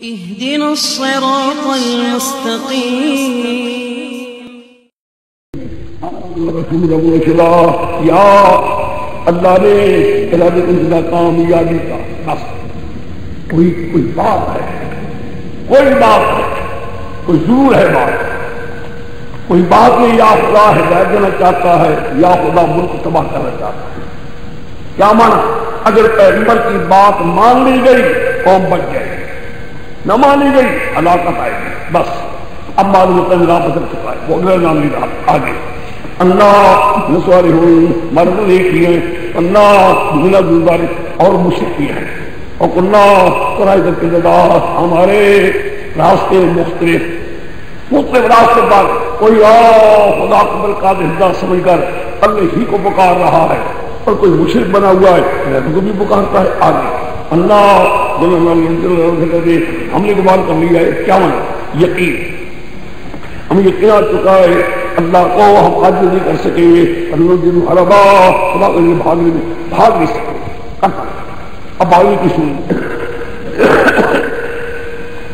اهدنا الصراط المستقيم یا اللہ نے ارادہ کامیابی کا بس کوئی بات ہے، کوئی بات ہے، کوئی ضرور ہے بات، کوئی بات نہیں یا خدا ہدایت دینا چاہتا ہے یا خدا ملک تباہ کرنا چاہتا ہے۔ کیا مانا؟ اگر پیغمبر کی بات مان لی گئی قوم بچ جائے، نہ مانی گئی ہلاکت آئے گی۔ بس اب معلوم ہوتا ہے راہ بدل چکا ہے، وہ اگلا نام نہیں رہا آگے۔ اللہ نسواری ہوئی مرد ایک ہی ہیں، اللہ بنا گزاری اور مشرقی ہیں، اور اللہ قرآن کے جدا ہمارے راستے مختلف راستے پر کوئی خدا قبر کا ہدا سمجھ کر اللہ ہی کو پکار رہا ہے، اور کوئی مشرک بنا ہوا ہے رب کو بھی پکارتا ہے۔ آگے اللہ ہم نے گمان کر لیا ہے، کیا مانا؟ یقین، ہم یقین آ چکا ہے اللہ کو ہم قادر نہیں کر سکیں گے، خدا کے لیے بھاگ نہیں سکیں۔ اب آگے کی سن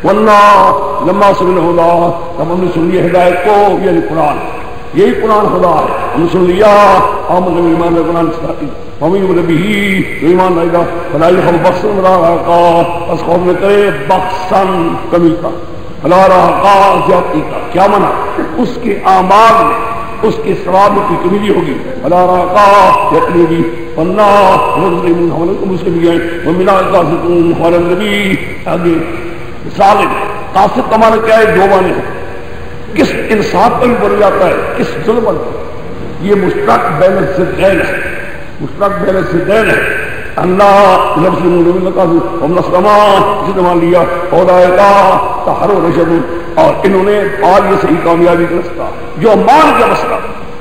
واللہ لما سمعنا خدا، تب ہم نے سن لیا ہدایت کو، یعنی قرآن، یہی قرآن خدا ہے، ہم نے سن لیا آمن ایمان قرآن سکھاتی ہمیں نبی ایمان لائے گا بھلا ہم بخشن رہا کا بس خوف میں کرے بخشن کمی کا بھلا رہا کا زیادتی کا۔ کیا منع؟ اس کے اعمال میں اس کے ثواب میں کوئی کمی نہیں ہوگی، بھلا رہا کا زیادتی ہوگی۔ واللہ مسلم ہم اس کے بھی گئے وہ ملا قاصدون ہمارے نبی آگے ظالم قاصد کا معنی کیا ہے؟ دو معنی ہے، کس انصاف پر بھی بڑھ جاتا ہے، کس ظلم پر۔ یہ مشترک بین الزدین ہے، مشترک بین الزدین ہے۔ اللہ لفظ ہم نسلما جس نے مان لیا اور آئے گا تحر و رشد، اور انہوں نے آج یہ صحیح کامیابی کا رستہ جو مان کے رستہ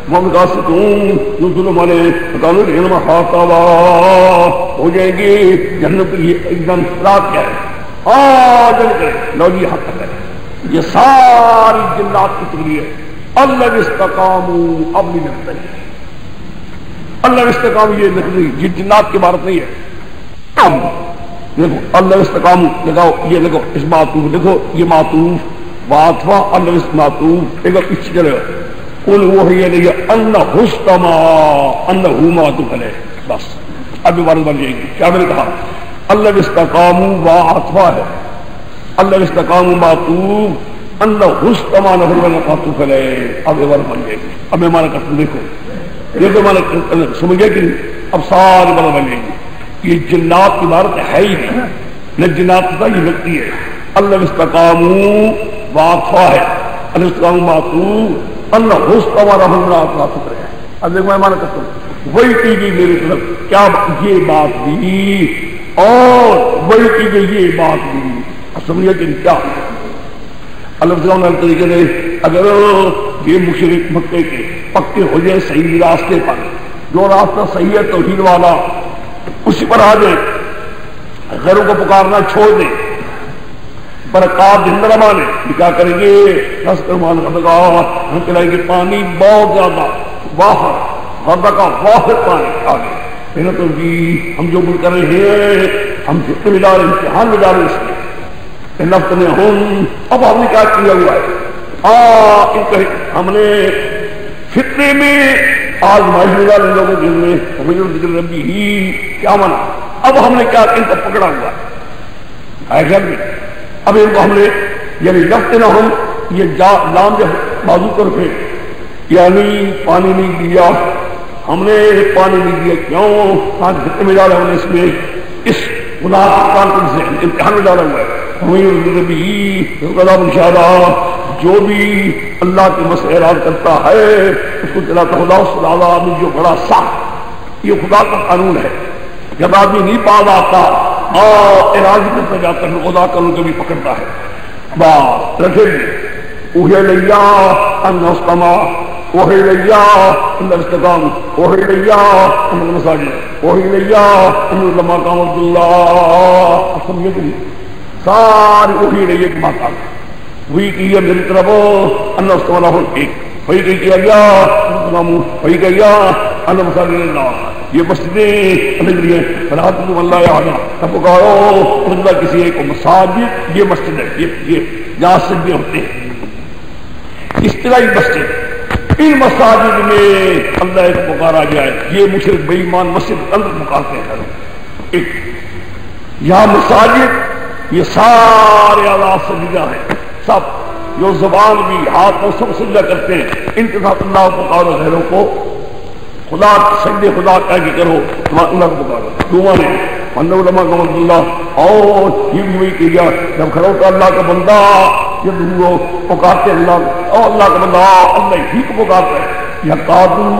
محمد قاصدون جو ظلم والے علم خاطبہ ہو جائیں گے جنت کی ایک دم رات کیا ہے لو جی حق ہے۔ یہ ساری جنات کی تقریر اللہ استقاموا اب نہیں لگتا ہے، اللہ استقام یہ نہیں جنات کی بات نہیں ہے۔ اب دیکھو اللہ استقام لگاؤ، یہ لگو اس معطوف دیکھو، یہ معطوف واطفہ اللہ اس معطوف ایک پیچھے چلے گا قل وحی علیہ انہ استمع انہ معطوف علیہ، بس اب عبارت بن جائے گی۔ کیا میں نے کہا؟ اللہ استقاموا واطفہ ہے، اللہ استقاموا معطوف انہ استمع نفر معطوف علیہ، اب عبارت بن جائے گی۔ اب میں مانا کرتا ہوں، دیکھو دیکھو مانا سمجھ گئے کہ اب ساری بات بن جائے گی۔ یہ جنات کی عبارت ہے ہی نہیں، نہ جنات کا یہ لگتی ہے۔ اللہ استقاموا واطفہ ہے، اللہ استقاموا معطوف اللہ استمع نفر معطوف علیہ۔ اب دیکھو میں مانا کرتا ہوں، وہی کی گئی میری طرف کیا یہ بات بھی اور وہی کی گئی یہ بات بھی، سمجھے کہ کیا اللہ طریقے سے اگر یہ مشرک مکے کے پکے ہو جائے صحیح راستے پر، جو راستہ صحیح ہے توحید والا اسی پر آ جائے، غیروں کو پکارنا چھوڑ دیں، برکات زندہ مانے، کیا کریں گے؟ رس کرمان ہم پلائیں گے پانی بہت زیادہ وافر غربہ کا وافر پانی آگے محنت ہوگی۔ ہم جو مل کر رہے ہیں ہم جتنے ملا رہے امتحان ملا رہے اس میں نفت نے ہم اب ہم نے کیا کیا ہوا ہے؟ ہم نے فطرے میں آزمائش ملا رہے لوگوں کے لیے ذکر ربی ہی کیا مانا؟ اب ہم نے کیا ان کو پکڑا ہوا ہے گھر میں، اب ان کو ہم نے یعنی نفت نہ ہم یہ لام جب بازو کر پہ یعنی پانی نہیں دیا، ہم نے پانی نہیں دیا کیوں؟ آج جتنے میں ڈالا ہم نے اس میں اس گناہ سے امتحان میں ڈالا ہوا ہے۔ انشاءاللہ جو بھی اللہ کے مسئلے اراد کرتا ہے اس کو چلاتا خدا آدمی جو بڑا سخت، یہ خدا کا قانون ہے، جب آدمی نہیں پاس آتا ارادی کرتا جاتا ہے خدا قانون کو بھی پکڑتا ہے۔ بات رکھے اوہے لیا ان استمع وہی لیا ان استقام وہی لیا ان المساجد وہی لیا ان مقام عبداللہ، سمجھے کہ ساری وہی رہی ایک بات وہی کی ہے میری طرف ان استمع ایک وہی کیا گیا وہی گیا انا مساجد اللہ، یہ مسجدیں الگ ہیں، فلا تدعوا مع اللہ احدا، نہ پکارو اللہ کسی ایک کو، مساجد یہ مسجد ہے، یہ جہاں سجدے ہوتے ہیں، اصطلاحی مسجد، ان مساجد میں اللہ ایک پکارا جائے، یہ مشرک بے ایمان مسجد کے اندر پکارتے ہیں۔ ایک یہاں مساجد یہ سارے آلات سجدہ ہیں، سب جو زبان بھی ہاتھ اور سب سجدہ کرتے ہیں، ان کے ساتھ اللہ پکارو، غیروں کو خدا سجدے خدا کہہ کے کرو، اللہ کو پکارو۔ دعا نے علماء کا اللہ، اور یہ بھی وہی کیا جب کھڑا ہوتا اللہ کا بندہ جب وہ پکارتے اللہ، اور اللہ کا بندہ اللہ ہی کو پکارتا ہے، یقادو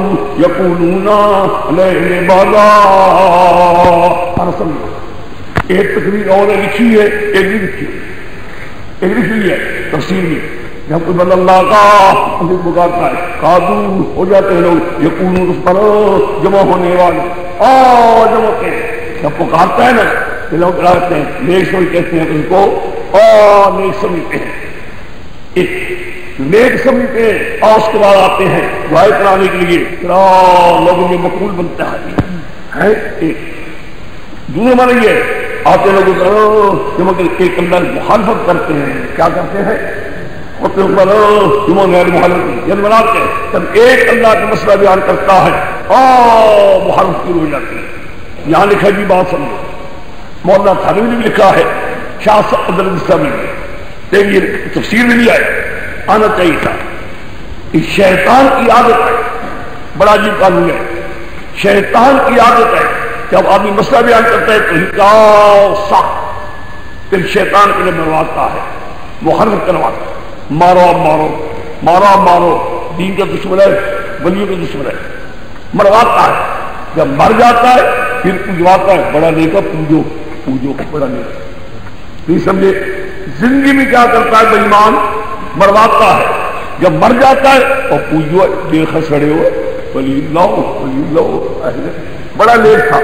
یقولون علیہ لبادا، ایک تقریر اور لکھی ہے، ایک بھی لکھی ہے، ایک لکھی ہے تفسیر میں، جب کوئی بندہ اللہ کا اسے پکارتا ہے، قادو ہو جاتے ہیں لوگ، یقولون اس پر جمع ہونے والے، اور جمع ہوتے ہیں، جب پکارتا ہے نا تو لوگ کہتے ہیں نیک سمجھ کہتے ہیں اس کو، اور نیک سمجھتے ہیں، ایک نیک سمجھتے ہیں، اور اس کے بعد آتے ہیں دعائیں کرانے کے لیے، لوگوں میں مقبول بنتا ہے، ایک دوسرے مانا یہ آتے لوگوں جمع کر کے اللہ مخالفت کرتے ہیں، کیا کرتے ہیں ہوتے جمع غیر مخالفت یعنی بناتے ہیں، جب ایک اللہ کا مسئلہ بیان کرتا ہے اور مخالفت کی ہو جاتی ہے۔ یہاں لکھا جی بات سمجھو، مولانا تھانوی نے بھی لکھا ہے، شاہ صاحب نے یہ تفسیر میں لیا ہے، آنا چاہیے تھا۔ اس شیطان کی عادت ہے، بڑا عجیب قانون ہے، شیطان کی عادت ہے جب آدمی مسئلہ بیان کرتا ہے تو ہی سخت، پھر شیطان کے لیے مرواتا ہے، مخالفت کرواتا ہے، مارو مارو مارو مارو، دین کا دشمن ہے، ولیوں کا دشمن ہے، مرواتا ہے، جب مر جاتا ہے پھر پوجواتا ہے، بڑا نیکا پوجو پوجو بڑا نیکا، نہیں سمجھے؟ زندگی میں کیا کرتا ہے بے ایمان؟ مرواتا ہے، جب مر جاتا ہے اور پوجو دیر خسڑے ہو ولی اللہ بڑا نیک تھا،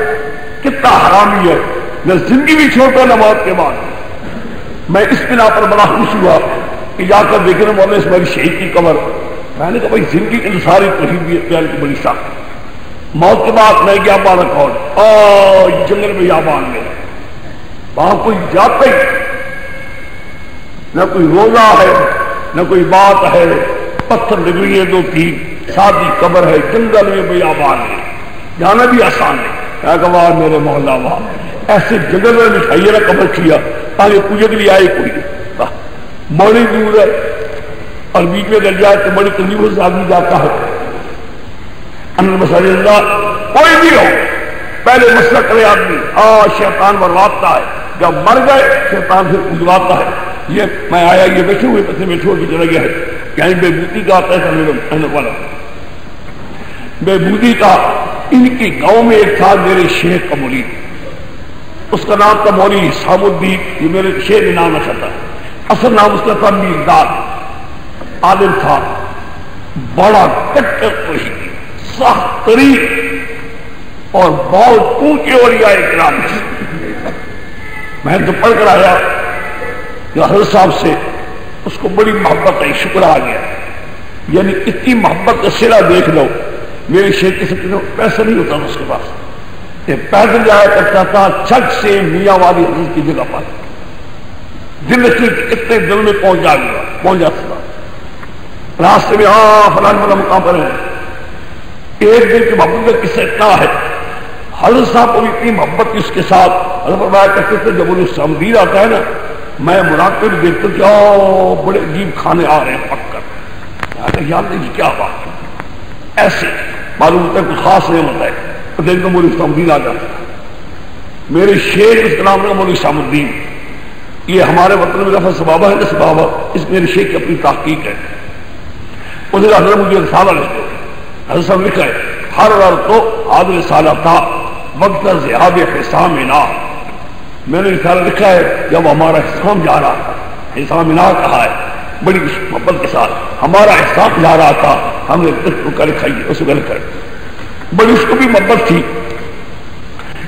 کتنا حرامی ہے، نہ زندگی بھی چھوٹا نہ موت کے بعد۔ میں اس بنا پر بڑا خوش ہوا کہ جا کر دیکھنے مولانا اسماعیل شہید کی قبر، میں نے کہا بھائی زندگی کی ساری توحید بیان کی بڑی سخت، موت کے بعد میں گیا بالکون اور جنگل میں یابان میں، وہاں کوئی جاتا ہی نہ کوئی روزہ ہے نہ کوئی بات ہے، پتھر لگڑیے دو تین، سادی قبر ہے، جنگل میں بیابان ہے، جانا بھی آسان ہے۔ کیا کہا میرے مولا وہاں ایسے جنگل میں بٹھائیے نا قبر کیا تاکہ پوجے کے لیے آئے کوئی، بڑی دور ہے اور بیچ میں گر جائے تو بڑی تکلیف سے آدمی جاتا ہے۔ مساجد اللہ کوئی بھی ہو پہلے مسئلہ کرے آدمی، شیطان مرواتا ہے، جب مر گئے شیطان پھر پوجواتا ہے۔ یہ میں آیا یہ بیٹھے ہوئے پتھر میں چھوڑ کے چلا گیا ہے، کہیں بے بوتی کا آتا ہے والا بے بوتی کا، ان کی گاؤں میں ایک تھا میرے شیخ کا مرید، اس کا نام تھا مولوی حسام الدین، یہ میرے شیخ نے نام رکھا تھا، اصل نام اس کا تھا میرداد، عالم تھا، بڑا کٹر توحیدی، سخت ترین اور بہت اونچے اولیاء کرام۔ میں تو پڑھ کر آیا کہ حضرت صاحب سے اس کو بڑی محبت ہے، شکر آ گیا، یعنی اتنی محبت کا سرا دیکھ لو۔ میرے شیخ سے پیسہ نہیں ہوتا تھا اس کے پاس، پیدل جایا کرتا تھا چھت سے میاں والی حضرت کی جگہ پر، دل اتنے دل میں پہنچ جاتا تھا، راستے میں فلان والا مقام پر ہے۔ ایک دن کی محبت کا قصہ اتنا ہے، حضرت صاحب کو اتنی محبت کی اس کے ساتھ، حضرت فرمایا کرتے تھے جب وہ سمدیر آتا ہے نا میں مراقبے میں دیکھتا کہ بڑے عجیب کھانے آ رہے ہیں پک کر، یاد نہیں کیا بات، ایسے معلوم ہوتا ہے کوئی خاص نہیں ہوتا ہے، تو دیکھ تو مولوی حسام الدین آ جاتا ہے۔ میرے شیخ اس کا نام ہے مولوی حسام الدین، یہ ہمارے وطن میں لفظ سبابہ ہے نا، سبابہ اس میرے شیخ کی اپنی تحقیق ہے۔ اس نے حضرت مجھے رسالہ لکھو، حضرت صاحب لکھا ہے ہر تو حاضر رسالہ تھا وقت ذہاب حسام انا، میں نے رسالہ لکھا ہے جب ہمارا حسام جا رہا تھا، حسام انا کہا ہے بڑی محبت کے ساتھ، ہمارا حسام جا رہا تھا ہم نے کر کھائی اس کو لکھا ہے، بڑی اس کو بھی محبت تھی۔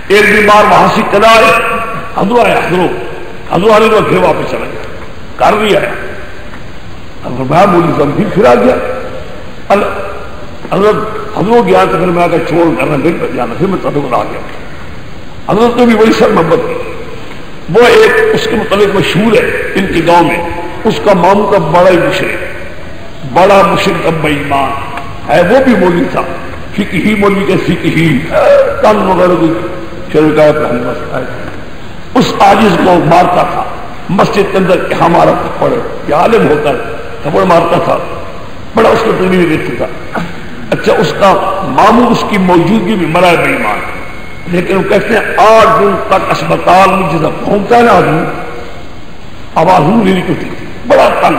ایک بیمار وہاں سے چلا ہے، حضور آیا، حضور آنے کو پھر واپس چلا گیا، کر بھی آیا، مولوی صاحب پھر آ گیا، حضرت حضرت گیا تو پھر میں آگے چھوڑ کرنا پھر جانا پھر میں تدبر آ گیا. حضرت نے بھی بڑی سر محبت کی. وہ ایک اس کے متعلق مشہور ہے ان کے گاؤں میں, اس کا ماموں کا بڑا ہی مشرک اب بے ایمان ہے, وہ بھی مولوی تھا, فقہی مولوی کے فقہی کن وغیرہ شرکایت رہنے. اس عاجز کو مارتا تھا مسجد کے اندر, ہمارا تھپڑ کیا عالم ہوتا ہے, تھپڑ مارتا تھا, بڑا اس کو تکلیف دیتا تھا. اچھا اس کا ماموں اس کی موجودگی میں مرا بے ایمان, لیکن وہ کہتے ہیں 8 دن تک اسپتال میں جیسا پہنچتا ہے نا آدمی, آواز نہیں نکلتی تھی, بڑا تنگ.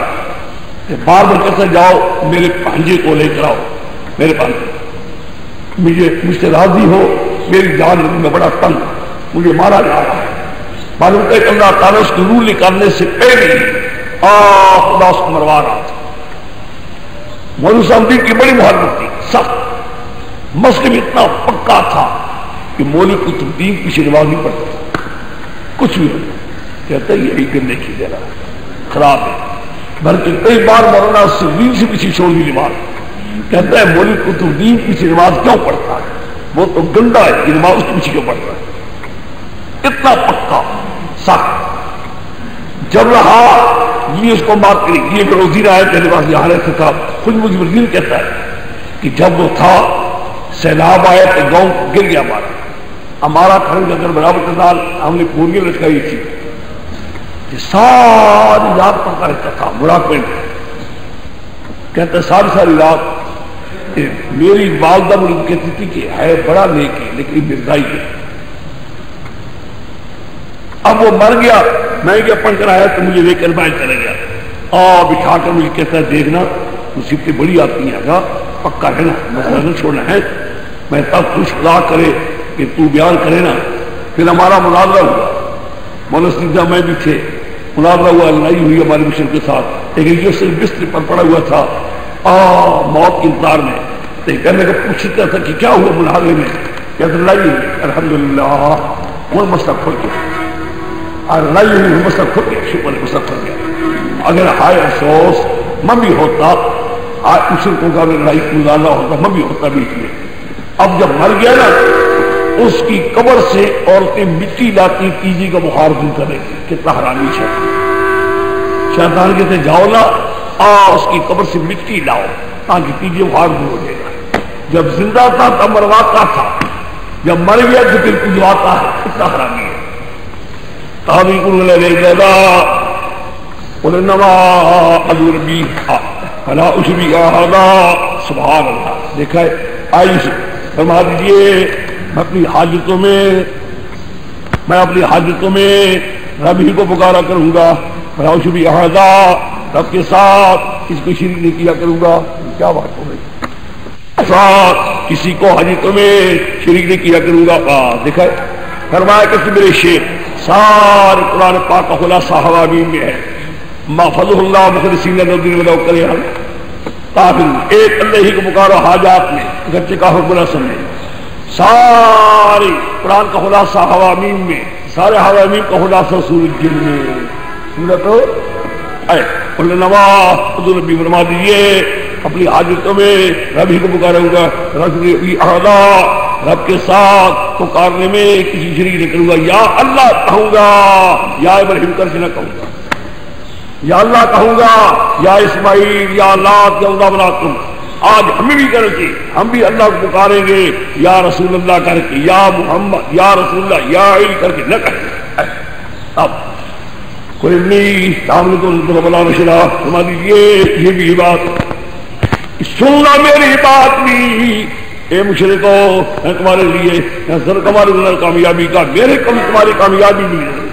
بار بار کہتے جاؤ میرے بھانجے کو لے کر آؤ میرے پاس, مجھ سے راضی ہو, میری جان میں بڑا تنگ, مجھے مارا جا رہا ہے. معلوم کہ اللہ تعالیٰ اس کی روح نکالنے سے پہلے خدا اس کو مروا رہا تھا. مولوی صاحب دین کی بڑی محبت تھی, سخت مسلم اتنا پکا تھا کہ مولوی قطب دین کی نماز نہیں پڑھتا تھا, کچھ بھی کہتا ہے یہی کرنے کی دے رہا خراب ہے. بلکہ کئی بار مولانا دین سے پیچھے چھوڑ دی نماز, کہتا ہے مولوی قطب دین کی نماز کیوں پڑھتا ہے, وہ تو گندا ہے, یہ نماز اس کے پیچھے کیوں پڑھتا ہے. اتنا پکا سخت. جب رہا یہ اس کو مار کری, یہ روزی رہا ہے پہلے پاس یہاں رہتا تھا. خود مجھے وزیر کہتا ہے کہ جب وہ تھا سیلاب آیا تو گاؤں گر گیا ہمارا کھڑی اگر برابر کے ساتھ ہم نے پوریاں لٹکائی تھی کہ ساری رات پڑتا رہتا تھا مراقبے میں. کہتا ساری رات میری والدہ مجھے کہتی تھی کہ ہے بڑا نیک ہے لیکن مردائی ہے. اب وہ مر گیا, میں کیا پڑھ کر آیا تو مجھے لے کر باہر چلا گیا, بٹھا کر مجھے کہتا ہے دیکھنا مصیبتیں بڑی آتی ہیں, گا پکا ہے نا, مسئلہ نہیں چھوڑنا ہے. میں تب خوش خدا کرے کہ تو بیان کرے نا. پھر ہمارا مناظرہ ہوا, مولانا سیدھا میں بھی تھے, مناظرہ ہوا, لڑائی ہوئی ہمارے مشن کے ساتھ. لیکن یہ صرف بستر پر پڑا ہوا تھا موت کے انتظار میں. تو کہنے کا پوچھتا تھا کہ کیا ہوا مناظرے میں, کہتے لڑائی ہوئی, الحمدللہ وہ مسئلہ کھل گیا, لڑائی ہوئی مسئلہ کھل گیا, شکر مسئلہ کھل گیا. اگر ہائے افسوس میں بھی ہوتا, مشن کو کا لڑائی گزارنا ہوتا, میں بھی ہوتا بیچ میں. اب جب مر گیا نا, اس کی قبر سے عورتیں مٹی لاتی تیزی کا بخار دور کرے گی. کتنا حرامی شیطان کہتے جاؤ نا اس کی قبر سے مٹی لاؤ تاکہ تیزی بخار دور ہو جائے گا. جب زندہ تھا تب مرواتا تھا, جب مر گیا تو پھر پجواتا ہے. کتنا حرامی ہے. تابی کن لے گا ربی فلا اشبی احدا. سبحان اللہ. دیکھا ہے آئیش فرما دیجیے میں اپنی حاجتوں میں رب ہی کو پکارا کروں گا. فلا اشبی احدا, رب کے ساتھ اس کو شریک نہیں کیا کروں گا. کیا بات ہو گئی, ساتھ کسی کو حاجتوں میں شریک نہیں کیا کروں گا. دیکھا ہے فرمایا کہ میرے شیخ سارے قرآن پاک کا خلاصہ حوامین میں ہے. ما فضل اللہ مخلصین له الدین ولو کرہ الکافرون. ایک اللہ ہی کو پکارو حاجات میں, اگرچہ کافر برا سمجھے. سارے قرآن کا خلاصہ حوامین میں, سارے حوامین کا خلاصہ سورۃ جن میں. سورۃ نوا حضور نبی فرما دیجیے اپنی حاجتوں میں رب ہی کو پکاروں گا. رب کے ساتھ پکارنے میں کسی شریک نہیں کروں گا. یا اللہ کہوں گا, یا ابراہیم کر کے نہ کہوں گا, یا اللہ کہوں گا, یا اسماعیل, یا اللہ, یا اللہ بنا تم. آج ہمیں بھی کر کے ہم بھی اللہ کو پکاریں گے یا رسول اللہ کر کے, یا محمد, یا رسول اللہ, یا علی کر کے نہ کریں گے. اب کوئی نہیں سامنے تو بلا نشرا فرما دیجیے یہ بھی بات سننا میری بات بھی. اے مشرکو میں تمہارے لیے سر تمہاری کامیابی کا, میرے کم تمہاری کامیابی بھی نہیں.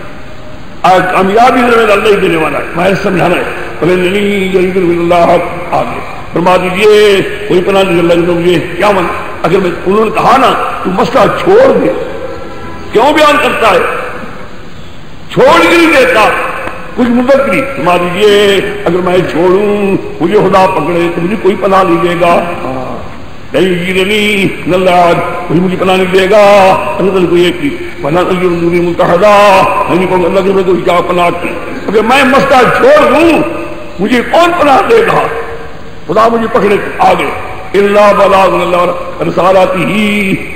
آج کامیابی اللہ ہی دینے والا ہے, میں سمجھانا ہے. اللہ آگے فرما دیجیے کوئی پناہ نہیں اللہ مجھے کیا من. اگر میں انہوں نے کہا نا تو مسئلہ چھوڑ دے, کیوں بیان کرتا ہے, چھوڑ کے نہیں دیتا کچھ مدت نہیں. فرما دیجیے اگر میں چھوڑوں مجھے خدا پکڑے تو مجھے کوئی پناہ نہیں دے گا. نہیں اللہ کوئی مجھے پناہ نہیں دے گا. کوئی ایک متحدہ اللہ کے کوئی کیا پناہ کی. اگر میں مسئلہ چھوڑ دوں مجھے کون پناہ دے گا. خدا مجھے پکڑے آگے الا بلاغ رسالته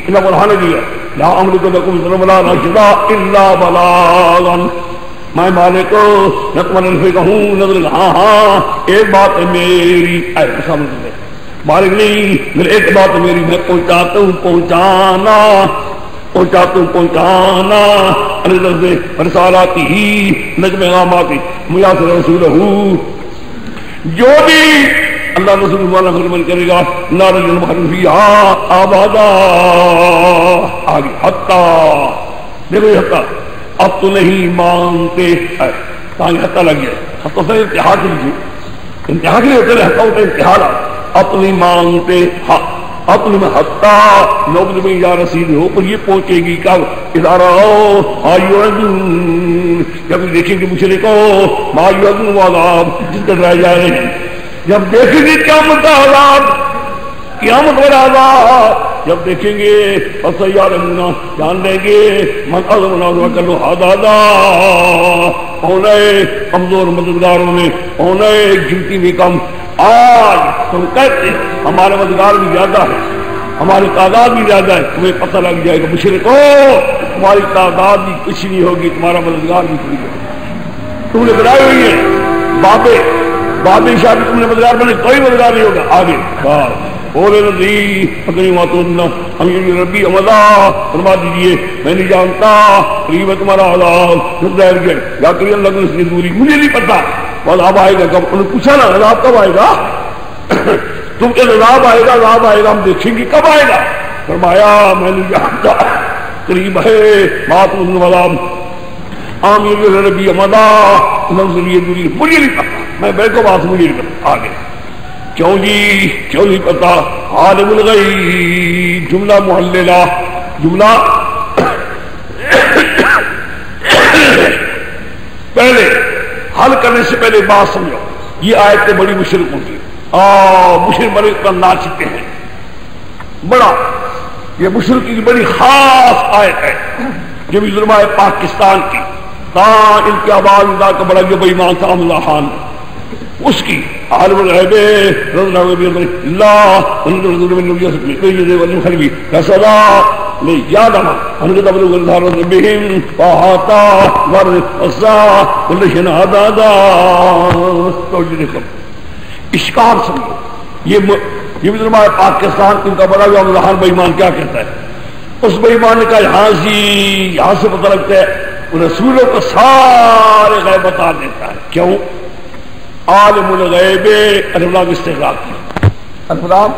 ان برہان دیا لا املک لکم ذنب ولا رشدا الا بلاغا میں مالک نتمن سے کہوں نظر ہاں ایک بات ہے میری ایسا سمجھ لے مالک نہیں میرے ایک بات میری میں پہنچاتا ہوں پہنچانا رسالاتی ہی نجم غاماتی میاثر رسول ہوں جو بھی اللہ رسول والا خدمت کرے گا نار جنم حرفیہ آبادا آگے حتیٰ دیکھو یہ حتیٰ اب تو نہیں مانتے تاکہ حتیٰ لگ گیا حتیٰ سے انتہا کے لیے انتہا کے لیے ہوتے رہے حتیٰ ہوتا ہے انتہا رہا اب تو نہیں مانتے اب میں حتیٰ نوبل میں یا رسید ہو پر یہ پہنچے گی کب ادارہ جب دیکھیں گے مجھے کو مایوزن عذاب جس کا رہ جائے جب دیکھیں گے قیامت کا عذاب قیامت والا عذاب جب دیکھیں گے فسیعلمون جان لیں گے من اعظم ناظر کرو حدادا ہونے کمزور مددگاروں میں ہونے گنتی میں کم آج تم کہتے ہمارے مددگار بھی زیادہ ہے ہماری تعداد بھی زیادہ ہے تمہیں پتہ لگ جائے گا مشرکو تمہاری تعداد بھی کچھ نہیں ہوگی تمہارا مددگار بھی کچھ نہیں تم نے بنائی ہوئی ہے بابے شاہ بھی تم نے مددگار بنے کوئی مددگار نہیں ہوگا آگے بولے نبی پتنی ماتونا ہم یہ ربی امدا فرما دیجیے میں نہیں جانتا قریب ہے تمہارا عذاب یا کری اللہ کو اس کی دوری مجھے نہیں پتا عذاب آئے گا کب انہوں نے پوچھا نا عذاب کب آئے گا تم کہ عذاب آئے گا ہم دیکھیں گے کب آئے گا فرمایا میں نہیں جانتا قریب ہے ماتونا عذاب آمین ربی امدا دوری مجھے نہیں پتا میں بیٹھو بات مجھے نہیں پتا آگے کیوں نہیں پتا عالم الغیب جملہ محللہ جملہ پہلے حل کرنے سے پہلے بات سمجھو یہ آیتیں بڑی مشرق ہوتی مشرق بڑے پر ناچتے ہیں بڑا یہ مشرق کی بڑی خاص آیت ہے جو بھی ظلم ہے پاکستان کی ان کی آواز ادا کا بڑا جو بےمان تھا اللہ خان اس کی عالم الغیب اللہ صدا لے یاد آنا ہم نے تبلغ الدار بہم فاحاتا ورسا کل دادا اشکار سمجھو یہ بھی ظلم ہے پاکستان ان کا بڑا جو اللہ بےمان کیا کہتا ہے اس بےمان کا یہاں سے پتہ لگتا ہے رسولوں کو سارے غیب بتا دیتا ہے کیوں عالم الغیب الفلام استغراق کی الفلام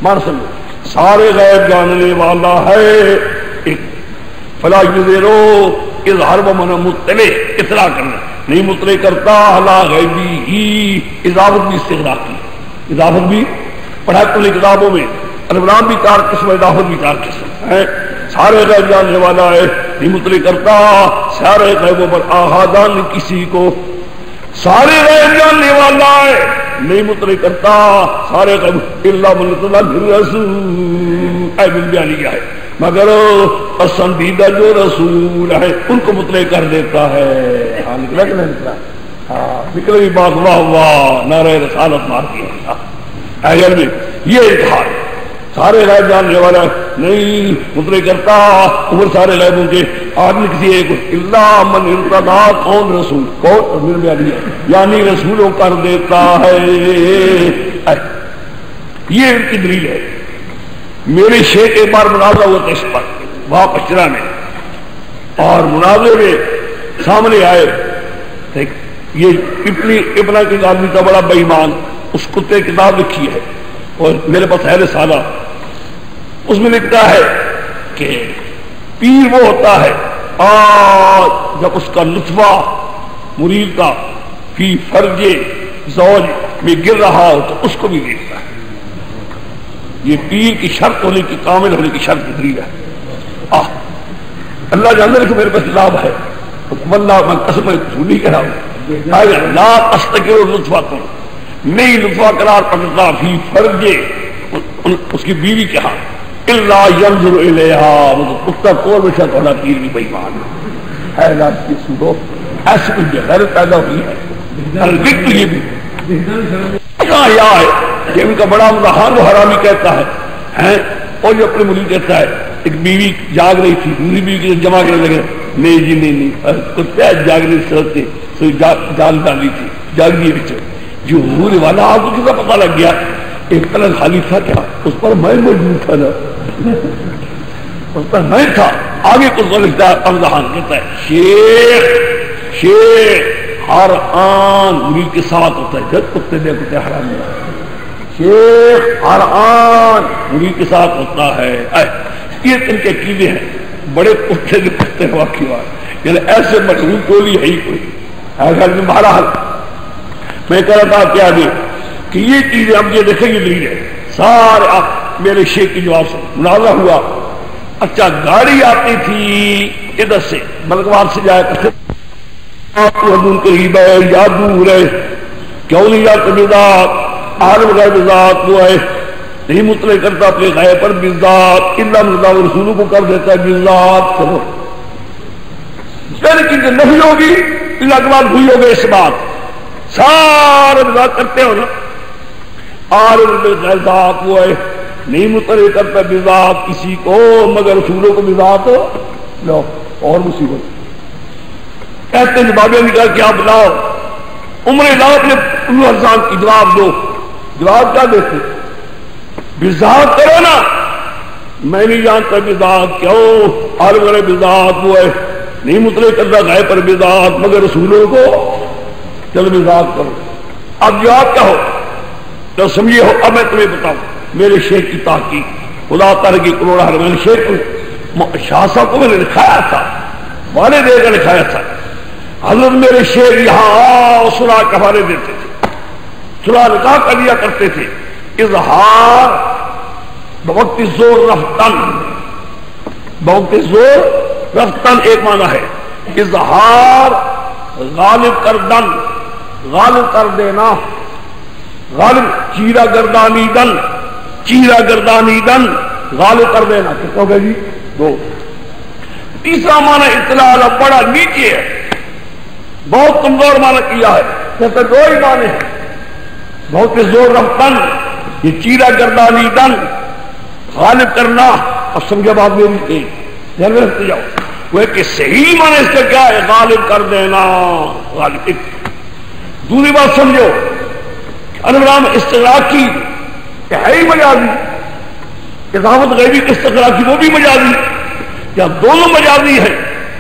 مان سمجھو سارے غیب جاننے والا ہے ایک فلا یذرو اظہار من مطلع اطلاع کرنا نہیں مطلع کرتا لا غیبی ہی اضافت بھی استغراق کی اضافت بھی پڑھا کل کتابوں میں الفلام بھی 4 قسم اضافت بھی 4 قسم ہے سارے غیب جاننے والا ہے نہیں مطلع کرتا سارے غیبوں پر آہادان کسی کو سارے غیب جاننے والا ہے نہیں مطلع کرتا سارے غیب اللہ من رسول اے بیانی کیا ہے مگر پسندیدہ جو رسول ہے ان کو مطلع کر دیتا ہے نکلا کہ نہیں نکلا نکلے بات واہ واہ نعرہ رسالت مار دیا یہ اتحاد سارے غیب جاننے والا نہیں مطلع کرتا عمر سارے غیبوں کے آدمی کسی ایک اللہ من ارتضا کون رسول کون یعنی رسولوں کر دیتا ہے یہ ان کی دلیل ہے میرے شیخ ایک بار مناظرہ ہوا تھا اس پر وہاں پچرا میں اور مناظرے میں سامنے آئے یہ ابنا کے آدمی کا بڑا بے ایمان اس کتے کتاب لکھی ہے اور میرے پاس ہے رسالہ اس میں لکھتا ہے کہ پیر وہ ہوتا ہے اور جب اس کا لطفہ مرید کا فی فرج زوج میں گر رہا ہو تو اس کو بھی دیکھتا ہے یہ پیر کی شرط ہونے کی کامل ہونے کی شرط دلیل ہے اللہ جانتا ہے کہ میرے پاس لابھ ہے اللہ میں قسم جھولی کہہ رہا ہوں لا استقر لطفہ تو نہیں لطفہ قرار پڑتا فی فرج اس کی بیوی کے ہاتھ اللہ ينظر الیہا اس کا کول میں شاید ہونا پیر بھی بے ایمان ہے لا کی سنو ایسی کوئی غیرت پیدا ہوئی ہے البت یہ بھی کہاں یا ہے کہ ان کا بڑا امتحان وہ حرامی کہتا ہے اور جو اپنے مرید کہتا ہے ایک بیوی جاگ رہی تھی دوسری بیوی کی جمع کرنے لگے نہیں جی نہیں کچھ جاگنے سے جان ڈالی تھی جاگ دیے بچے جو حضور والا آپ کو کتنا پتا لگ گیا ایک پلنگ خالی تھا کیا اس پر میں موجود تھا نا اس پر میں تھا آگے کچھ لکھتا ہے امتحان کہتا ہے شیخ ہر آن مرید کے ساتھ ہوتا ہے جب کتے دے کتے حرام شیخ ہر آن مرید کے ساتھ ہوتا ہے یہ ان کے عقیدے ہیں بڑے پتے کے پتے واقعی بات یعنی ایسے مشہور ٹولی ہے ہی کوئی بہرحال میں کہہ رہا تھا کیا کہ یہ چیزیں ہم یہ دیکھیں گے نہیں ہے سارے آپ میرے شیخ کے جواب سے مناظرہ ہوا اچھا گاڑی آتی تھی ادھر سے ملکوار سے جایا کرتے قریب ہے یا دور ہے کیوں نہیں جاتے بذات عالم غیب ذات وہ ہے نہیں مطلع کرتا اپنے غیب پر بذات الا مطلع رسولوں کو کر دیتا ہے بذات کرو پھر کی نفی ہوگی اللہ کے بعد بھول ہوگے اس بات سارے بذات کرتے ہو نا عالم غیب ذات وہ ہے نہیں مطلع کرتا بذات کسی کو مگر رسولوں کو بذات لو اور مصیبت کہتے ہیں بابے نکال کیا بلاؤ عمر لاؤ اپنے الحسان کی جواب دو جواب کیا دیتے بذات کرو نا میں نہیں جانتا بذات کیوں عالم غیب بذات وہ ہے نہیں مطلع کرتا غیب پر بذات مگر رسولوں کو چلو بذات کرو اب جواب کیا ہو تو سمجھے ہو اب میں تمہیں بتاؤں میرے شیخ کی تحقیق خدا تعالی کی کروڑ میں نے شیخ کو شاہ صاحب کو میں نے لکھایا تھا والے دے کر لکھایا تھا حضرت میرے شیخ یہاں سنا کے حوالے دیتے تھے سنا نکاح کر دیا کرتے تھے اظہار بوقت زور رفتن بوقت زور رفتن ایک معنی ہے اظہار غالب کردن غالب کر دینا غالب چیرا گردانی دن چیرا گردانی دن غالب کر دینا کتنا ہوگا جی دو تیسرا معنی اطلاع بڑا نیچے ہے بہت کمزور معنی کیا ہے کہتے دو ہی معنی ہے بہت زور رفتن یہ چیرا گردانی دن غالب کرنا اب سمجھا بات میری ایک جاؤ وہ کہ صحیح معنی اس کا کیا ہے غالب کر دینا غالب دوسری بات سمجھو انورام استغراق کی ہے ہی مجازی اضافت غیبی استغراق کی وہ بھی مجازی یا دونوں مجازی ہے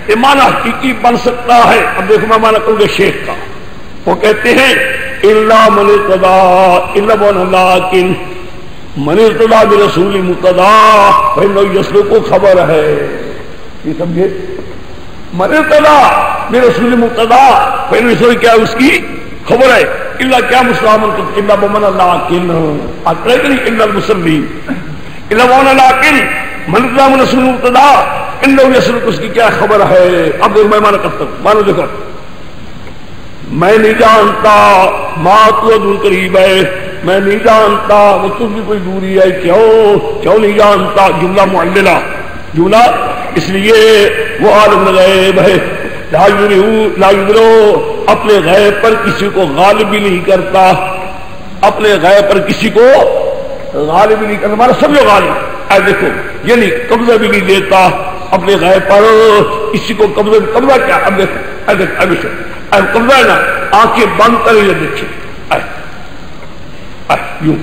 یہ معنی حقیقی بن سکتا ہے اب دیکھو میں معنی کروں گا شیخ کا وہ کہتے ہیں الا من ارتضا الا لیکن من ارتضا برسول مقتدا فإنه يسلك کو خبر ہے یہ سمجھے من ارتضا برسول مقتدا فإنه يسلك کیا اس کی خبر ہے الا کیا مسلمان الا من لیکن اقرا الا المسلمین الا من لیکن من ارتضا برسول مقتدا انه يسلك اس کی کیا خبر ہے اب میں معنی کرتا ہوں مانو دیکھو میں نہیں جانتا مات قریب ہے میں نہیں جانتا وہ تم بھی کوئی دوری ہے کیوں نہیں جانتا جملہ معللہ جملہ اس لیے وہ عالم غیب ہے لا یدرو اپنے غیب پر کسی کو غالب بھی نہیں کرتا اپنے غیب پر کسی کو غالب بھی نہیں کرتا ہمارا سمجھو غالب اے دیکھو یعنی قبضہ بھی نہیں دیتا اپنے غیب پر کسی کو قبضہ کیا اب دیکھو قبضہ ہے نا آنکھیں بند کرے یا دیکھے یوں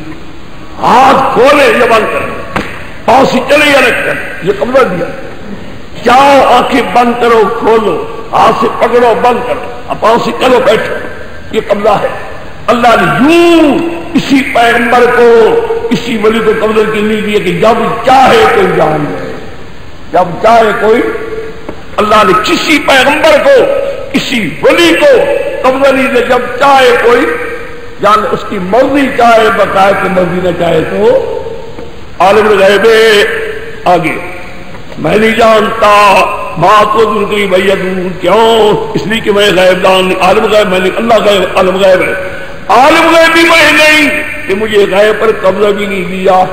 ہاتھ کھولے یا بند کرے پاؤں سے چلے یا رکھ کر یہ قبضہ دیا جاؤ آنکھیں بند کرو کھولو ہاتھ سے پکڑو بند کرو پاؤں سے چلو بیٹھو یہ قبضہ ہے اللہ نے یوں اسی پیغمبر کو اسی ولی کو قبضہ کی نہیں دیا کہ جب چاہے کوئی جان لے جب چاہے کوئی اللہ نے کسی پیغمبر کو کسی ولی کو قبضہ نہیں دے جب چاہے کوئی جان اس کی مرضی چاہے بتائے کہ مرضی نہ چاہے تو عالم غیب آگے میں نہیں جانتا بات کو دوسری بھیا دور کیوں اس لیے کہ میں غیب دان عالم غیب میں نہیں اللہ غیب عالم غیب ہے عالم غیب بھی میں نہیں کہ مجھے غیب پر قبضہ بھی نہیں دیا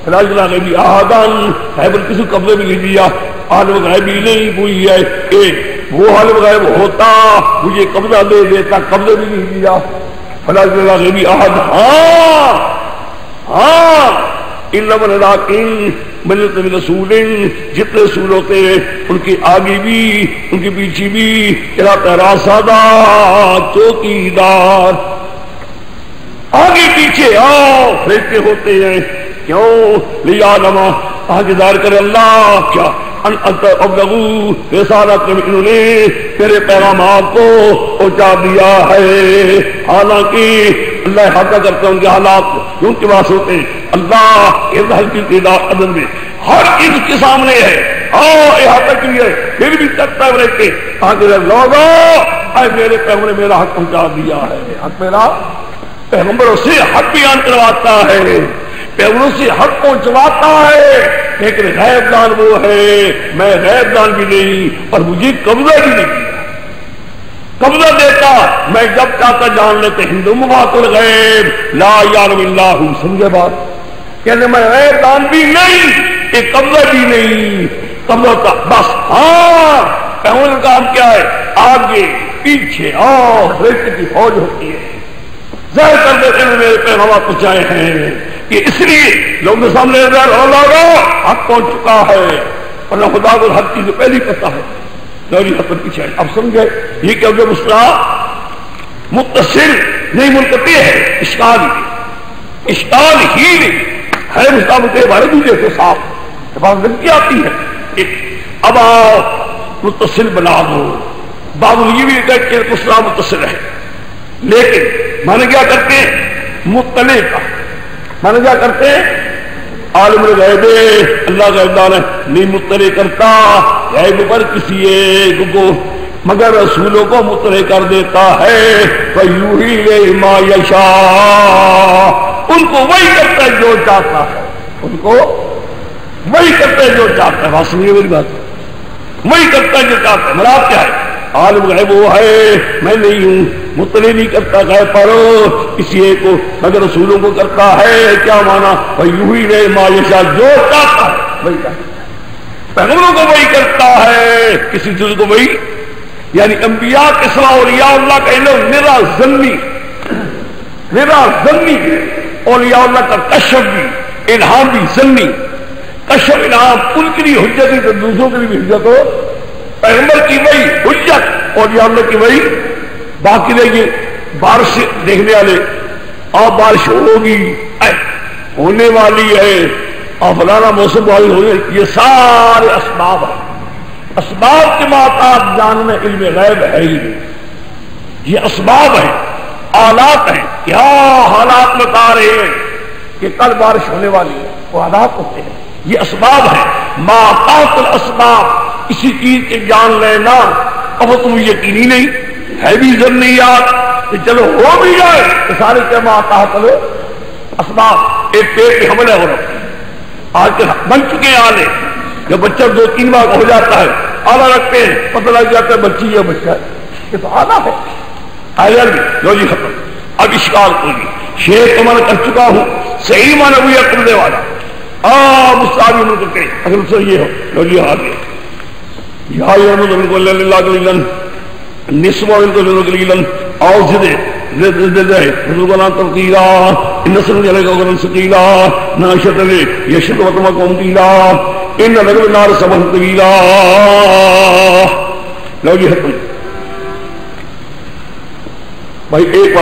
غیبی آدان غیب پر کسی قبضہ بھی نہیں دیا عالم غیب بھی نہیں ہوئی ہے کہ وہ عالم غیب ہوتا مجھے قبضہ دے دیتا قبضہ بھی نہیں دیا غیبی آہد ہاں ہاں علم لیکن ملت رسول، جتنے رسول ہوتے ہیں ان کی آگے بھی ان کے پیچھے بھی تیرا سادہ چوکیدار، آگے پیچھے آؤ فرشتے ہوتے ہیں، کیوں لیعلم آگے ظاہر کرے اللہ کیا ان ابلغوا رسالت، انہوں نے تیرے پیغامات کو پہنچا دیا ہے، حالانکہ اللہ حق کرتا ان کے حالات ان کے پاس ہوتے ہیں، اللہ اس حل کی تعداد عدد میں ہر چیز کے سامنے ہے، احاطہ کی ہے، پھر بھی کرتا ہے رہتے آگے لوگو اے میرے پیغمبر نے میرا حق پہنچا دیا ہے، حق میرا پیغمبروں سے حق بیان کرواتا ہے، پیغمبروں سے حق پہنچواتا ہے، لیکن غیب دان وہ ہے، میں غیب دان بھی نہیں اور مجھے قبضہ بھی نہیں کیا، قبضہ دیتا میں جب چاہتا جان لیتے، ہندو مفات الغیب لا یعلم الا ہو، سمجھے بات، کہتے میں غیب دان بھی نہیں، ایک قبضہ بھی نہیں، قبضہ کا بس ہاں پیغمبر کا کام کیا ہے، آگے پیچھے فرشتے کی فوج ہوتی ہے، ظاہر کر دیتے ہیں میرے پیغامات پہنچائے ہیں، کہ اس لیے لوگوں کے سامنے حق پہنچ چکا ہے، اور خدا کو ہر چیز پہلے پتا ہے، لوری حق پر پیچھے۔ اب سمجھے یہ کہ جو مسئلہ متصل نہیں منقطع ہے، اشکال ہی نہیں ہے، مسئلہ کے بارے میں دیکھو صاحب بات غلطی آتی ہے، اب آپ متصل بنا دو، باب یہ بھی کہ مسئلہ متصل ہے، لیکن مانے کیا کرتے ہیں مطلع کا، مانے کیا کرتے ہیں عالم الغیب، اللہ غیب دان نہیں مطلع کرتا غیب پر کسی ایک کو، مگر رسولوں کو مطلع کر دیتا ہے، فَيُوحِي مَا يَشَاءُ، ان کو وہی کرتا ہے جو چاہتا ہے، ان کو وہی کرتا ہے جو چاہتا ہے، بات سمجھے میری بات، وہی کرتا ہے جو چاہتا ہے، مراد کیا ہے عالم غیب وہ ہے، میں نہیں ہوں، مطلع نہیں کرتا غیب پر کسی ایک کو، مگر رسولوں کو کرتا ہے، کیا مانا فَيُوحِي مَا يَشَاءُ، جو چاہتا ہے وہی کرتا ہے، پیغمبروں کو وہی کرتا ہے، کسی چیز کو وہی، یعنی انبیاء کے سوا اولیاء اللہ کا علم میرا ظنی اولیاء اللہ کا کشف بھی الہام بھی ظنی، کشف الہام ان کے لیے حجت ہے تو دوسروں کے لیے بھی حجت ہو، پیغمبر کی وہی حجت اولیاء اللہ کی وہی، باقی دیکھیے بارش دیکھنے والے اور بارش ہوگی ہونے والی ہے اور فلانا موسم والی ہوگی، یہ سارے اسباب ہیں، اسباب کے محتاج جاننے علم غیب ہے ہی نہیں، یہ اسباب ہیں آلات ہیں، کیا حالات بتا رہے ہیں کہ کل بارش ہونے والی ہے، وہ آلات ہوتے ہیں، یہ اسباب ہیں، ما تحت الاسباب، کسی چیز کے جان لینا اب تم یقینی نہیں ہے بھی ضروریات کہ چلو ہو بھی جائے تو سارے کیا ما تحت الاسباب، ایک پیٹ پہ حملہ ہو رہا ہے، آج کے بن چکے ہیں آلے، جب بچہ 2-3 بار ہو جاتا ہے آلہ رکھتے ہیں، پتہ لگ جاتا ہے بچی ہے بچہ ہے، یہ تو آلہ ہے، آیا بھی لو جی ختم، اب اشکال کوئی شیخ تو میں کر چکا ہوں، صحیح معنی ہوئی کرنے والا مستعبی من کرتے اگر اس سے یہ ہو لو جی آ گیا، یا یوم کو اللہ قلیلا نصف ومن قلیلا او زدے رزقنا ترتیلا ان نصر جلے گا غرن ثقیلا ناشط لے یشد وتمکم قیلا ان لگو النار صبر طویلا، لو جی ختم بھائی، ایک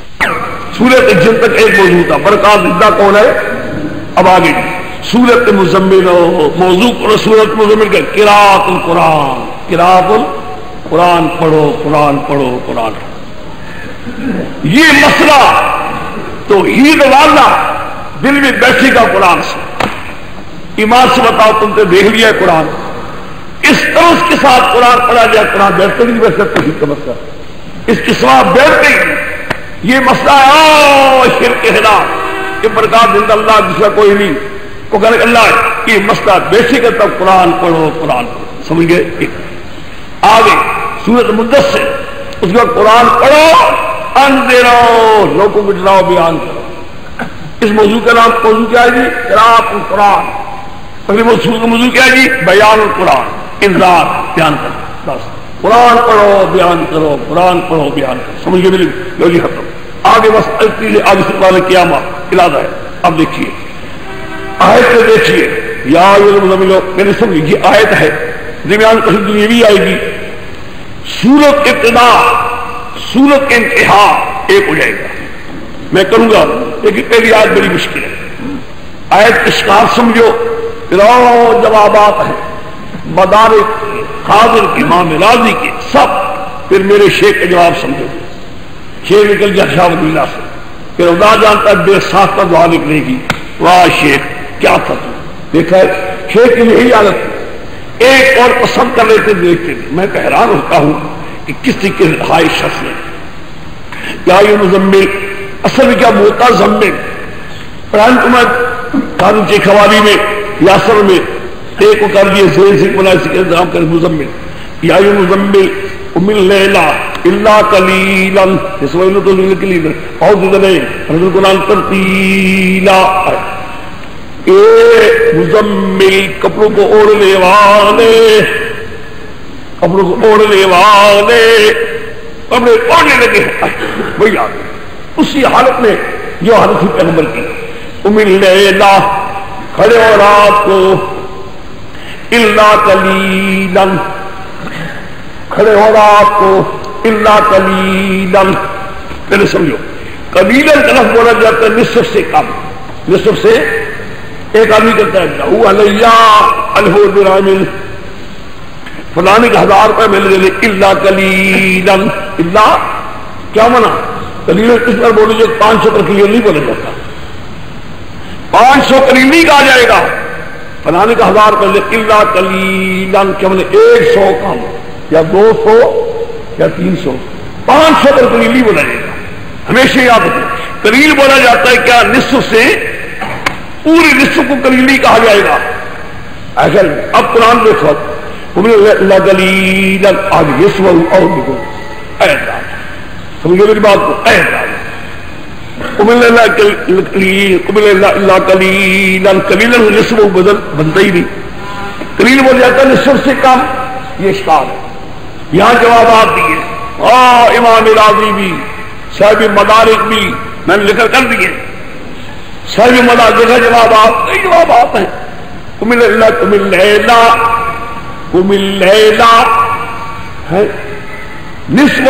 سورۃ الجن تک ایک موضوع تھا، برکات زدہ کون ہے، اب آگے سورۃ مزمل، موضوع سورۃ مزمل کا قراءۃ القرآن، قراءۃ القرآن پڑھو قرآن پڑھو قرآن، یہ مسئلہ توحید والا دل میں بیٹھے گا قرآن سے، ایمان سے بتاؤ تم نے دیکھ لیا قرآن، اس طرح کے ساتھ قرآن پڑھا جائے، قرآن بیٹھتے نہیں بیٹھ سکتے، توحید کا مسئلہ اس کے سوا بیٹھتے ہی، یہ مسئلہ ہے شرک خلاف کہ برکات زندہ اللہ دوسرا کوئی نہیں، وہ کہنے اللہ یہ مسئلہ بیٹھے گا تب قرآن پڑھو قرآن پڑھو، سمجھ گئے؟ آگے سورۃ مدثر، اس کا قرآن پڑھو، انذرو لوگوں کو ڈراؤ بیان کرو، اس موضوع کا نام موضوع کیا ہے جی؟ قراءۃ القرآن، اگلے موضوع کیا ہے جی؟ بیان القرآن، انذار بیان کرو، بس قرآن پڑھو بیان کرو، قرآن پڑھو بیان کرو، سمجھ گئے میری لو جی ختم، آگے بس آگے سے قیامت ارادہ ہے، اب دیکھیے آیت میں دیکھیے یا مزمل میرے سمجھ یہ آیت ہے درمیان قصد یہ بھی آئے گی سورت ابتدا سورت کے انتہا ایک ہو جائے گا میں کروں گا لیکن پہلی آیت بڑی مشکل ہے آیت اشکال سمجھو جوابات ہیں مدارک خاضر کے امام راضی کے سب پھر میرے شیخ کا جواب سمجھو شیخ نکل گیا شاہ ولی اللہ سے پھر خدا جانتا ہے بے ساتھ کا دعا نکلے گی واہ شیخ کیا تھا تو دیکھا ہے شیخ کی یہی حالت ہے ایک اور پسند کر لیتے دیکھتے تھے میں تو حیران ہوتا ہوں کہ کسی کے ہائے شخص نے یا یہ مزمل اصل میں کیا موتا زمل پران کو میں قانون کی خوالی میں یاسر میں ایک کو کر دیے زیر سے بنا اس کے انتظام کر مزمل یا یہ مزمل امل لیلا اللہ قلیلا اس وجہ تو لیلا قلیلا اور دیدنے رضل قرآن ترتیلا اے مزمل کپڑوں کو اوڑھنے والے کپڑوں کو اوڑھنے والے کپڑے اوڑھنے لگے وہی آ گئے اسی حالت میں جو حالت تھی پیغمبر کی امل لیلا کھڑے ہو رات کو اللہ قلیلا کھڑے ہو رات کو اللہ قلیلا پہلے سمجھو قلیلا طرف بولا جاتا ہے نصف سے کم نصف سے ایک آدمی کہتا ہے لہو علیہ الہو درامل فلانے کا 1000 روپے مل گئے اللہ قلیلا اللہ کیا منع قلیلا کس پر بولے جو 500 پر قلیل نہیں بولا جاتا 500 قلیل نہیں کہا جائے گا فلانے کا 1000 روپے اللہ قلیلا کیا مانے 100 کم یا 200 یا 300 500 پر قلیل نہیں بولا جائے گا ہمیشہ یاد رکھیں قلیل بولا جاتا ہے کیا نصف سے پوری نصف کو قلیل نہیں کہا جائے گا ایسا اب قرآن دیکھو اللہ قلیلا آج یسوع اور دیکھو ایسا سمجھو میری بات کو ایسا قبل اللہ قلیلا قلیلا نصف بدل بنتا ہی نہیں قلیل بول جاتا ہے نصف سے کم یہ اشکال ہے یہاں جوابات دیے امام راضی بھی صاحب مدارک بھی میں نے لکھ کر دیے صاحب مدارک دیکھا جوابات کئی جوابات ہیں قبل اللہ قبل لیلا قبل لیلا ہے نصف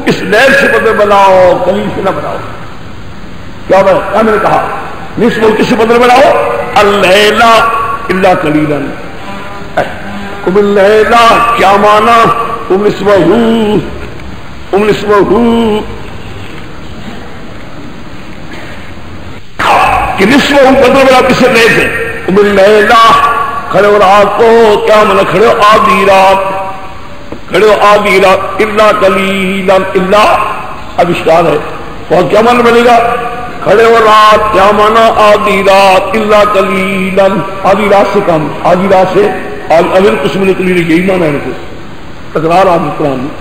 اس لہر سے بدل بناؤ قلیل سے نہ بناؤ کیا میں نے کہا نصف کس سے بدل بناؤ اللیلا الا قلیلا قبل لیلا کیا مانا نصفہ کہ نصفہ بدل بنا کس سے لے سے قبل لیلا کھڑے ہو رات کو کیا مانا کھڑے ہو آدھی رات کھڑے ہو آدھی رات اللہ قلیلا اللہ اب اشکال ہے اور کیا مانا بنے گا کھڑے ہو رات کیا مانا آدھی رات اللہ قلیلا آدھی رات سے کم آدھی رات سے اگر قسم نے قلیل یہی مانا ہے نا تکرار آدمی قرآن میں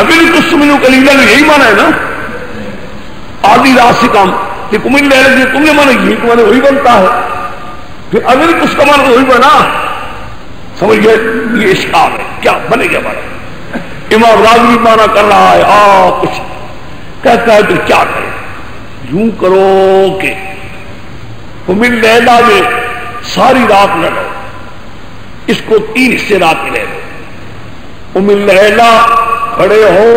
اگر قسم نے قلیلا یہی مانا ہے نا آدھی رات سے کم کہ تم نے مانا یہی تمہارے وہی بنتا ہے پھر اگر کس کا مانا وہی بنا سمجھ گئے یہ اشکال ہے کیا بنے گا ہمارا امام راضی مانا کر رہا ہے کچھ کہتا ہے تو کیا کرے یوں کرو کہ تم لیلا میں ساری رات نہ لو اس کو 3 حصے رات میں لے لو ام لیلا کھڑے ہو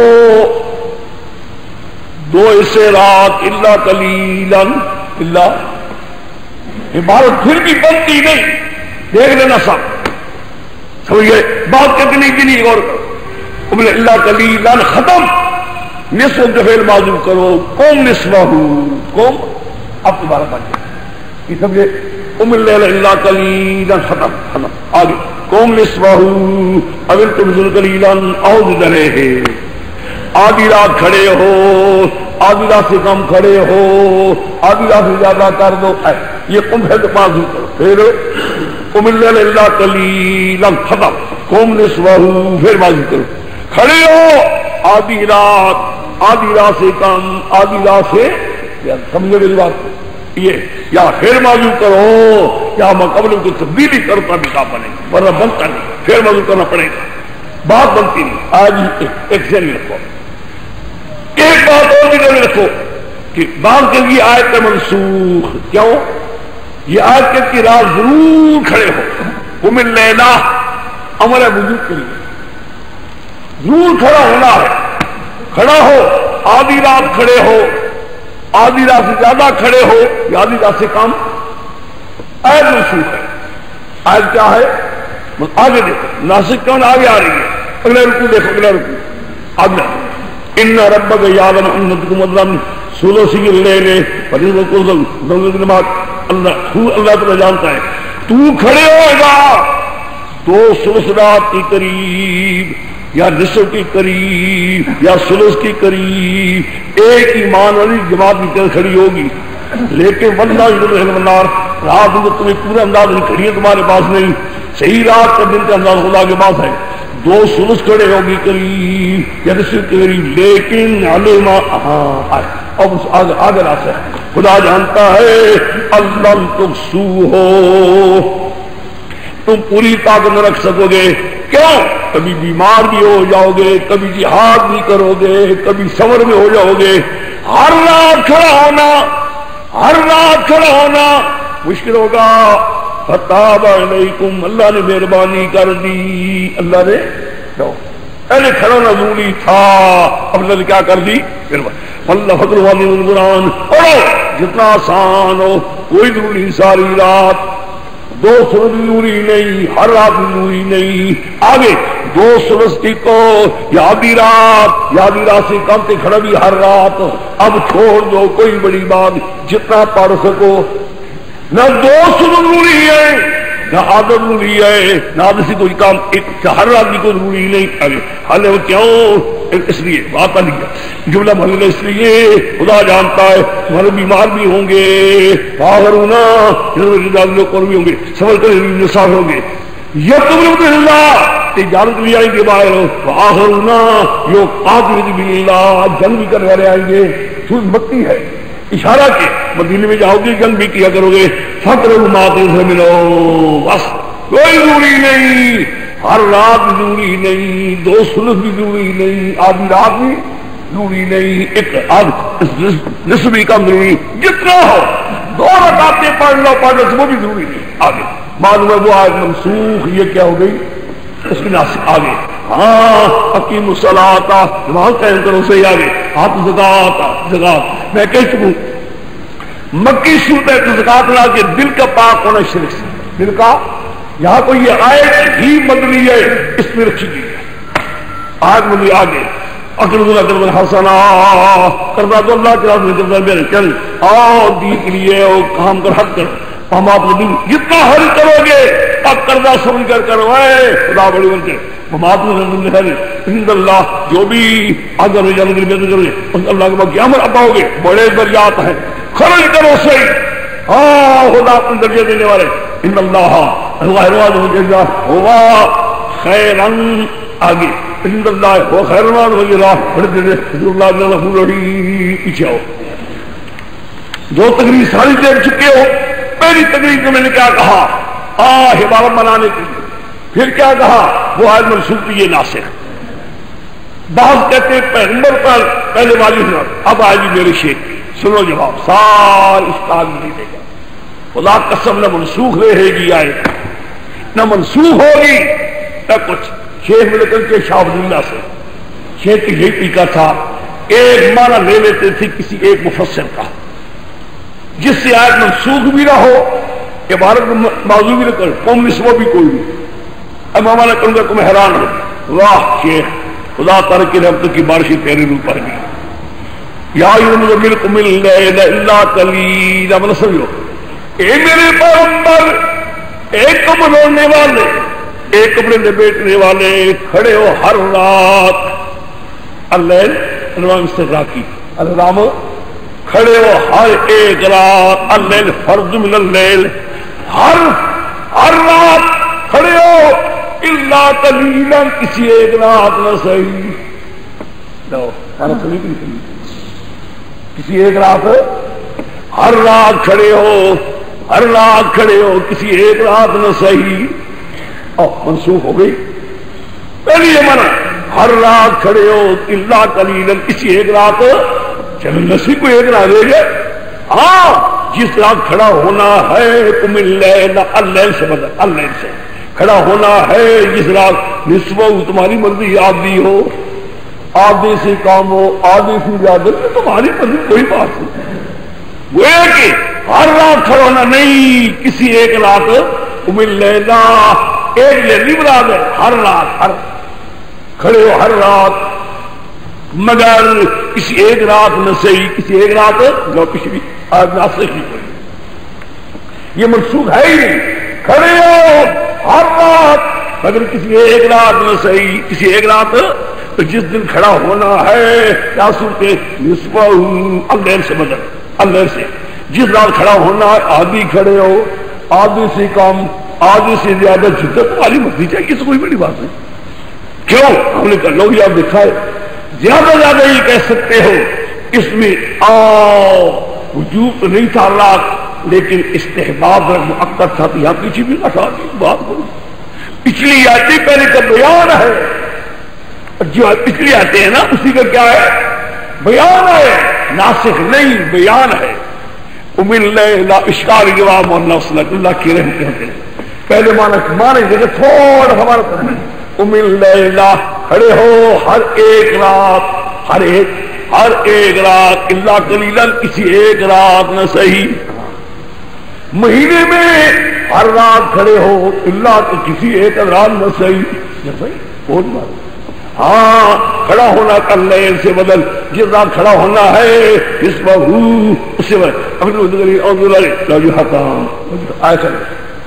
2 حصے رات اللہ قلیلا اللہ عبارت پھر بھی بنتی نہیں دیکھ لینا سب سمجھے بات کتنی کی نہیں اور ام اللہ قلیلا ختم نصف کے فعل معذوف کرو قوم نصفہ قوم اب دوبارہ بن جائے یہ سمجھے ام اللہ قلیلا ختم آگے قوم نصفہ اگر تم ذل قلیلا اعوذ درے آدھی رات کھڑے ہو آدھی رات سے کم کھڑے ہو آدھی رات سے زیادہ کر دو یہ قوم ہے تو معذوف کرو پھر ام اللہ قلیلا ختم قوم نصفہ پھر معذوف کرو کھڑے ہو آدھی رات سے کم آدھی رات سے سمجھے میری بات یہ یا پھر معذوف کرو یا مقابلے کو تبدیلی کرو تو بھی کام بنے گا ورنہ بنتا نہیں پھر معذوف کرنا پڑے گا بات بنتی نہیں آج ایک ذہن رکھو ایک بات اور بھی ذہن رکھو کہ بعض کے لیے آیت منسوخ کیوں یہ آج کی رات ضرور کھڑے ہو، قم اللیل امر ہے وجود کے لیے، ضرور کھڑا ہونا ہے، کھڑا ہو، آدھی رات کھڑے ہو، آدھی رات سے زیادہ کھڑے ہو یا آدھی رات سے کم، آیت منسوخ ہے۔ آیت کیا ہے؟ آگے دیکھو، ناسک کون آگے آ رہی ہے، اگلا رکوع دیکھو، اگلا رکوع آگے، ان ربک یعلم انکم مظلم ثلثی اللیل اللہ تعالیٰ جانتا ہے تو کھڑے ہوئے گا دو ثلث رات کے قریب یا نصف کے قریب یا ثلث کے قریب، ایک ایمان والی جماعت کی طرح کھڑی ہوگی، لیکن والنار رات میں تمہیں پورا انداز نہیں کھڑی ہے، تمہارے پاس نہیں، صحیح رات کا دن کا انداز خدا کے پاس ہے، دو ثلث کھڑے ہوگی قریب یا نصف کے قریب، لیکن علما اب آگے راستہ ہے، خدا جانتا ہے اللہ تقسو ہو تم پوری طاقت نہ رکھ سکو گے، کیوں؟ کبھی بیمار بھی ہو جاؤ گے، کبھی جہاد بھی کرو گے، کبھی صبر میں ہو جاؤ گے، ہر رات کھڑا ہونا، ہر رات کھڑا ہونا مشکل ہوگا۔ فتاب علیکم اللہ نے مہربانی کر دی، اللہ نے پہلے کھڑا ہونا ضروری تھا، اب اللہ نے کیا کر دی؟ اللہ فضل والی قرآن پڑھو جتنا آسان ہو، کوئی ضروری نہیں، ساری رات دو ثلث ضروری نہیں، ہر رات ضروری نہیں، آگے دو ثلث کی کو یا آدھی رات سے کم سے کھڑا بھی ہر رات، اب چھوڑ دو کوئی بڑی بات، جتنا پڑھ سکو، نہ دو ثلث ضروری ہے نہ آدھا ضروری ہے، نہ آدھے سے کوئی کام، ہر رات کی کوئی ضروری نہیں، آگے حال ہے وہ کیوں؟ اس لیے بات آ رہی جملہ محل اس لیے خدا جانتا ہے ہمارے بیمار بھی ہوں گے، باہرونا لوگ اور بھی ہوں گے، سفر کرنے صاف ہوں گے، تجارت بھی آئیں گے باہر، باہرونا یو قاتل باللہ جنگ بھی کرنے والے آئیں گے، سورج مکی ہے اشارہ کے مدینے میں جاؤ گے جنگ بھی کیا کرو گے، فقر ماتے سے ملو، بس کوئی ضروری نہیں، ہر رات بھی ضروری نہیں، دو ثلث بھی ضروری نہیں، آدھی رات بھی ضروری نہیں، ایک نصف بھی کم ضروری، جتنا ہو دو رکعتیں پڑھ لو وہ بھی ضروری نہیں، آگے معلوم ہے وہ آج منسوخ، یہ کیا ہو گئی اس کے ناسک، آگے ہاں حکیم الصلاۃ نماز قائم کرو، صحیح، آگے ہاتھ زکات میں کہہ چکوں مکی صورت ہے، زکات لا کے دل کا پاک ہونا شرک سے، دل کا یہاں کوئی یہ آیت ہی مدنی ہے، اس میں رکھی گئی ہے آج مدنی، آگے اکرم حسنا کرنا تو اللہ کے راز میں کرتا میرے چل آؤ دین کے لیے کام کر حق کر، ہم آپ کو دن جتنا حل کرو گے اب کردہ سمجھ کر کروائے خدا بڑی بن کے اللہ جو بھی اگر جانے کے لیے کرے اللہ کے بعد قیامت اب آؤ گے، بڑے درجات ہیں، خرچ کرو صحیح، ہاں خدا اپنے درجے دینے والے، ان اللہ ہوا خیرن، آگے ان اللہ ہو خیرن وغیرہ پیچھے آؤ، دو تقریر ساری دیر چکے ہو، پہلی تقریر کو میں نے کیا کہا عبارت بنانے کے لیے، پھر کیا کہا وہ آج منسوخ یہ ناسخ، بعض کہتے ہیں پیغمبر پر پہلے والی سنا، اب آج میرے شیخ سنو جواب، سار استاد نہیں دے گا، خدا قسم نہ منسوخ رہے گی آئے نہ منسوخ ہوگی نہ کچھ، شیخ ملکن کے شاہ عبد اللہ سے شیخ کی یہی طریقہ تھا، ایک معنی لے لیتے تھے کسی ایک مفسر کا جس سے آیت منسوخ بھی نہ ہو، عبارت موضوع بھی نہ کرے، قوم نسبت بھی کوئی نہیں، اب ہمارا کروں گا تمہیں حیران ہو، واہ شیخ خدا تعالیٰ کی رحمت کی بارشیں تیرے روح پر گئی، یا مزمل قم اللیل الا قلیلا، مطلب سمجھو اے میرے پیغمبر، ایک کپڑے اوڑھنے والے، ایک کپڑے لپیٹنے والے کھڑے ہو ہر رات، اللیل انواع استغراقی، الرام کھڑے ہو ہر ایک رات، اللیل فرض من اللیل، ہر رات کھڑے ہو، الا قلیلا کسی ایک رات نہ صحیح، کسی ایک رات، ہر رات کھڑے ہو، ہر رات کھڑے ہو، کسی ایک رات نہ صحیح، منسوخ ہو گئی پہلی یہ منع، ہر رات کھڑے ہو الا قلیلا کسی ایک رات، چلو نسی کو ایک رات دے گئے، ہاں جس رات کھڑا ہونا ہے تم اللیل اللیل سے بدل اللیل سے کھڑا ہونا ہے جس رات نصفہ تمہاری مرضی آدھی ہو آدھے سے کام ہو آدھے سے زیادہ تمہاری مرضی کوئی بات نہیں وہ کہ ہر رات کھڑا ہونا نہیں کسی ایک رات تم اللیل ایک لیلی مراد ہے ہر رات ہر کھڑے ہو ہر رات مگر کسی ایک رات نہ صحیح کسی ایک رات جو پچھلی آج ناسخ ہی پڑی یہ منسوخ ہے ہی نہیں کھڑے ہو ہر رات مگر کسی ایک رات نہ صحیح کسی ایک رات تو جس دن کھڑا ہونا ہے کیا سنتے نصفہ اللیل سے بدل اللیل سے جس رات کھڑا ہونا ہے آدھی کھڑے ہو آدھی سے کم آدھی سے زیادہ جدت والی مرضی چاہیے اس کوئی بڑی بات نہیں کیوں ہم نے کہا لوگ یاد دیکھا ہے زیادہ زیادہ یہ کہہ سکتے ہو اس میں وجوب تو نہیں تھا رات لیکن استحباب مؤکد تھا تو یہاں پیچھے بھی اٹھا دی بات کرو پچھلی آتی پہلے کا بیان ہے جو پچھلی آتے ہیں نا اسی کا کیا ہے بیان ہے ناسخ نہیں بیان ہے اشکال جواب اور اللہ کی رحمت ہیں پہلے مانے گے تھوڑا ہمارا اللیلہ کھڑے ہو ہر ایک رات ہر ایک رات اللہ قلیلاً کسی ایک رات نہ صحیح مہینے میں ہر رات کھڑے ہو اللہ تو کسی ایک رات نہ صحیح بہت بات ہاں کھڑا ہونا کل لیل سے بدل جس رات کھڑا ہونا ہے اس اس سے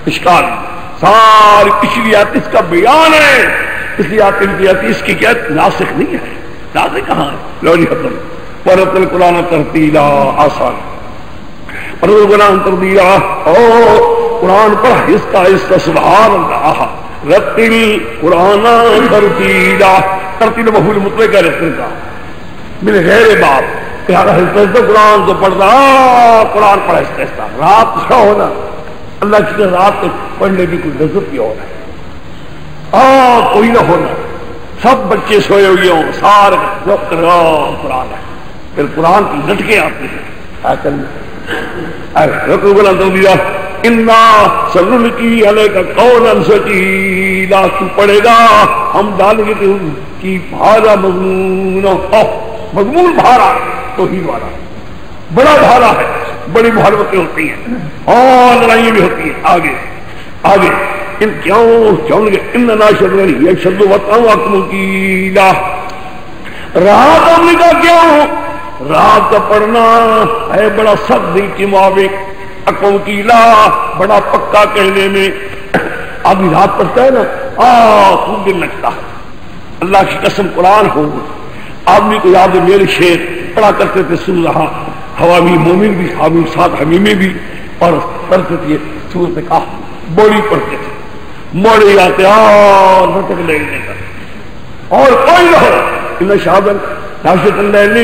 اشکال ساری پچھلی آتی اس کا بیان ہے اس لیے آتی اس کی کیا ناسخ نہیں ہے ناسخ کہاں ہے لولی ختم ورت القرآن ترتیلا آسان قرآن ترتیلا قرآن پر اس کا سبحان اللہ رتل قرآن ترتیلا ترتیل مفعول مطلق ہے رتل کا من غیر باب قرآن کو پڑھنا قرآن پڑھا رات کھڑا ہونا اللہ کی رات کو پڑھنے کی کوئی لذت بھی ہونا ہے کوئی نہ ہونا سب بچے سوئے ہوئے ہوں سارے قرآن ہے پھر قرآن کی لٹکے آتے ہیں سنلقی علیک قولا ثقیلا تو پڑھے گا ہم ڈالیں گے کی بھارا مضمون بھارا توحید والا بڑا بھارا ہے بڑی محرتیں ہوتی ہیں اور لڑائیاں بھی ہوتی ہیں آگے آگے ان کیوں ناشد یہ شد وقت کی رات ہم کا کیوں رات کا پڑھنا ہے بڑا سخت دل کے موافق اقوام کی بڑا پکا کہنے میں آدمی رات پڑھتا ہے نا خوب دل لگتا ہے اللہ کی قسم قرآن ہو آدمی کو یاد ہے میرے شعر پڑھا کرتے تھے سن رہا حوامی مومن بھی حامل ساتھ حمیمے بھی اور پڑھتے تھے سورت کا بوڑی پڑھتے تھے موڑے جاتے نٹک لگنے کا اور کوئی نہ ہو ان شادن ناشد اللہ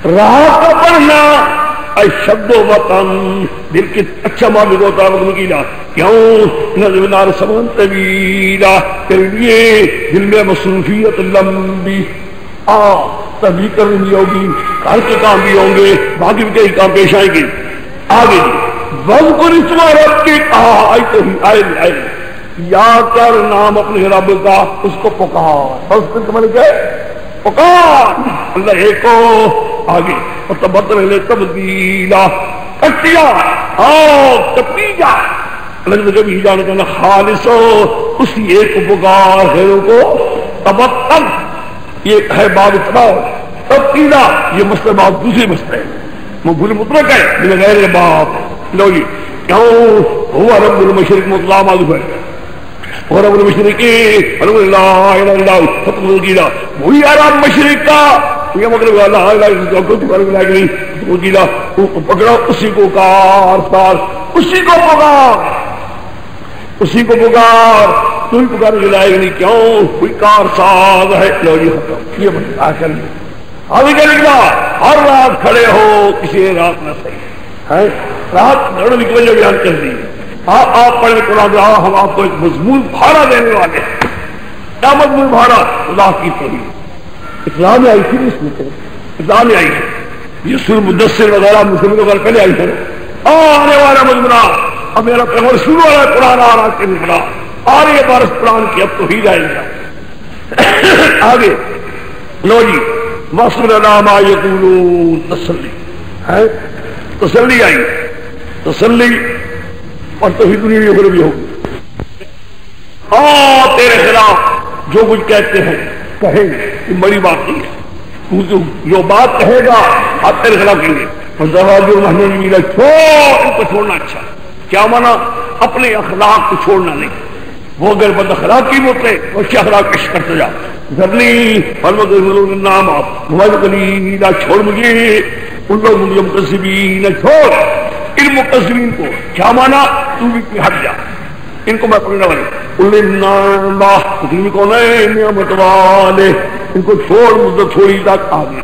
رات کا پڑھنا شبد و وطن دل کے اچھا معلوم ہوتا ہے کیوں نظر سبن طویلا تیرے لیے دل میں مصروفیت لمبی تبھی کرنی بھی ہوگی گھر کے کام بھی ہوں گے باقی بھی کئی کام پیش آئیں گے آگے وذکر اسم ربک آئے یا کر نام اپنے رب کا اس کو پکار بس تمہارے کیا پکار اللہ ایک کو آگے اور تبدل تبدیلا کٹیا تبدیلا اللہ نے کبھی جانے کا خالص ہو اسی ایک کو پکار غیروں کو تبدل یہ ہے باب اتباع تبدیلا یہ مسئلہ باب دوسری مسئلہ ہے مفعول مطلق ہے من غیر باب لو جی کیوں ہوا رب المشرق مطلع معذوف ہے اور رب المشرقی رب لا الہ الا اللہ ختم کیلا وہی رب مشرق کا یہ مطلب لا الہ الا اللہ کو پکڑا اسی کو کار سار اسی کو پکار اسی کو پکار تم پکار جلائے نہیں کیوں کوئی کار ساز ہے لو جی ختم یہ بتا کر ابھی کیا لکھنا ہر رات کھڑے ہو کسی رات نہ صحیح ہے رات لڑنے کی وجہ بیان کر دی آپ پڑھیں قرآن ہم آپ کو ایک مضمون بھارا دینے والے ہیں کیا مضمون بھارا اللہ کی توحید اسلام میں آئی تھی اس میں اسلام میں آئی تھی یہ سورہ مدثر وغیرہ مسلمانوں کا پہلے آئی ہے آنے والا مجموعہ اب میرا پیغمبر شروع ہو رہا ہے قرآن آ رہا ہے بڑا آ رہی ہے بارش قرآن کی اب تو ہی جائے گا آگے لو جی وصل نام یقولون تسلی ہے تسلی آئی تسلی اور توحید دنیا بھی ہوگی تیرے خلاف جو کچھ کہتے ہیں کہیں یہ بڑی بات نہیں ہے تو جو بات کہے گا آپ تیرے خلاف کہیں گے چھوڑ ان کو چھوڑنا اچھا کیا مانا اپنے اخلاق کو چھوڑنا نہیں وہ اگر بد اخلاق کی ہوتے وہ کیا اخلاق پیش کرتے جا نام آپ نہ چھوڑ مجھے ان لوگ مجھے مقذبین چھوڑ ان مقذبین کو کیا مانا تو بھی ہٹ جا ان کو میں پکڑنے والے کون ہے نعمت والے ان کو چھوڑ مدت تھوڑی تک آ گئی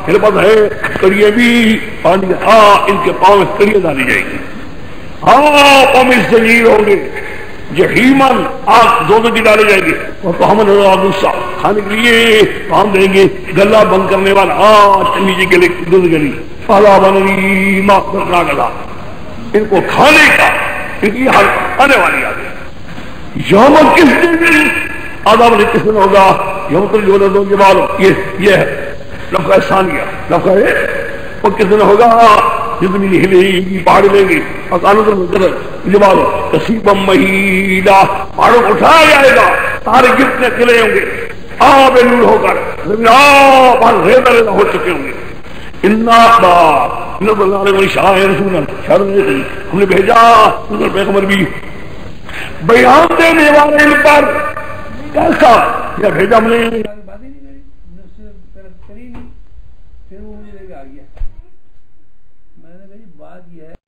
میرے پاس ہے کڑیے بھی پانی ان کے پاؤں میں کڑیے ڈالی جائے گی پاؤں سے جیر ہوں گے جہیمن آگ دو کی ڈالے جائیں گے اور تو ہم غصہ کھانے کے لیے کام دیں گے گلا بند کرنے والا نیچے گلے دودھ گلی پالا بنی ماں گلا ان کو کھانے کا ان کی حالت آنے والی آ گئی یوم کس دن آداب نے کس دن ہوگا یوم تل جو لوگوں کے بعد یہ ہے لفظ ثانیہ لفظ ہے وہ کس دن ہوگا جتنی ہلے گی پہاڑ لیں گے اور جبال کسیبا مہیلا پہاڑوں کو اٹھایا جائے گا سارے گفت اکیلے ہوں گے آب نور ہو کر زمین ریزا ریزا ہو چکے ہوں گے ہم نے بھیجا پیغمبر بھی بیان دینے والے ان پر کیسا یا بھیجا ہم نے پھر وہ مجھے لے کے آ گیا میں نے کہا بات یہ ہے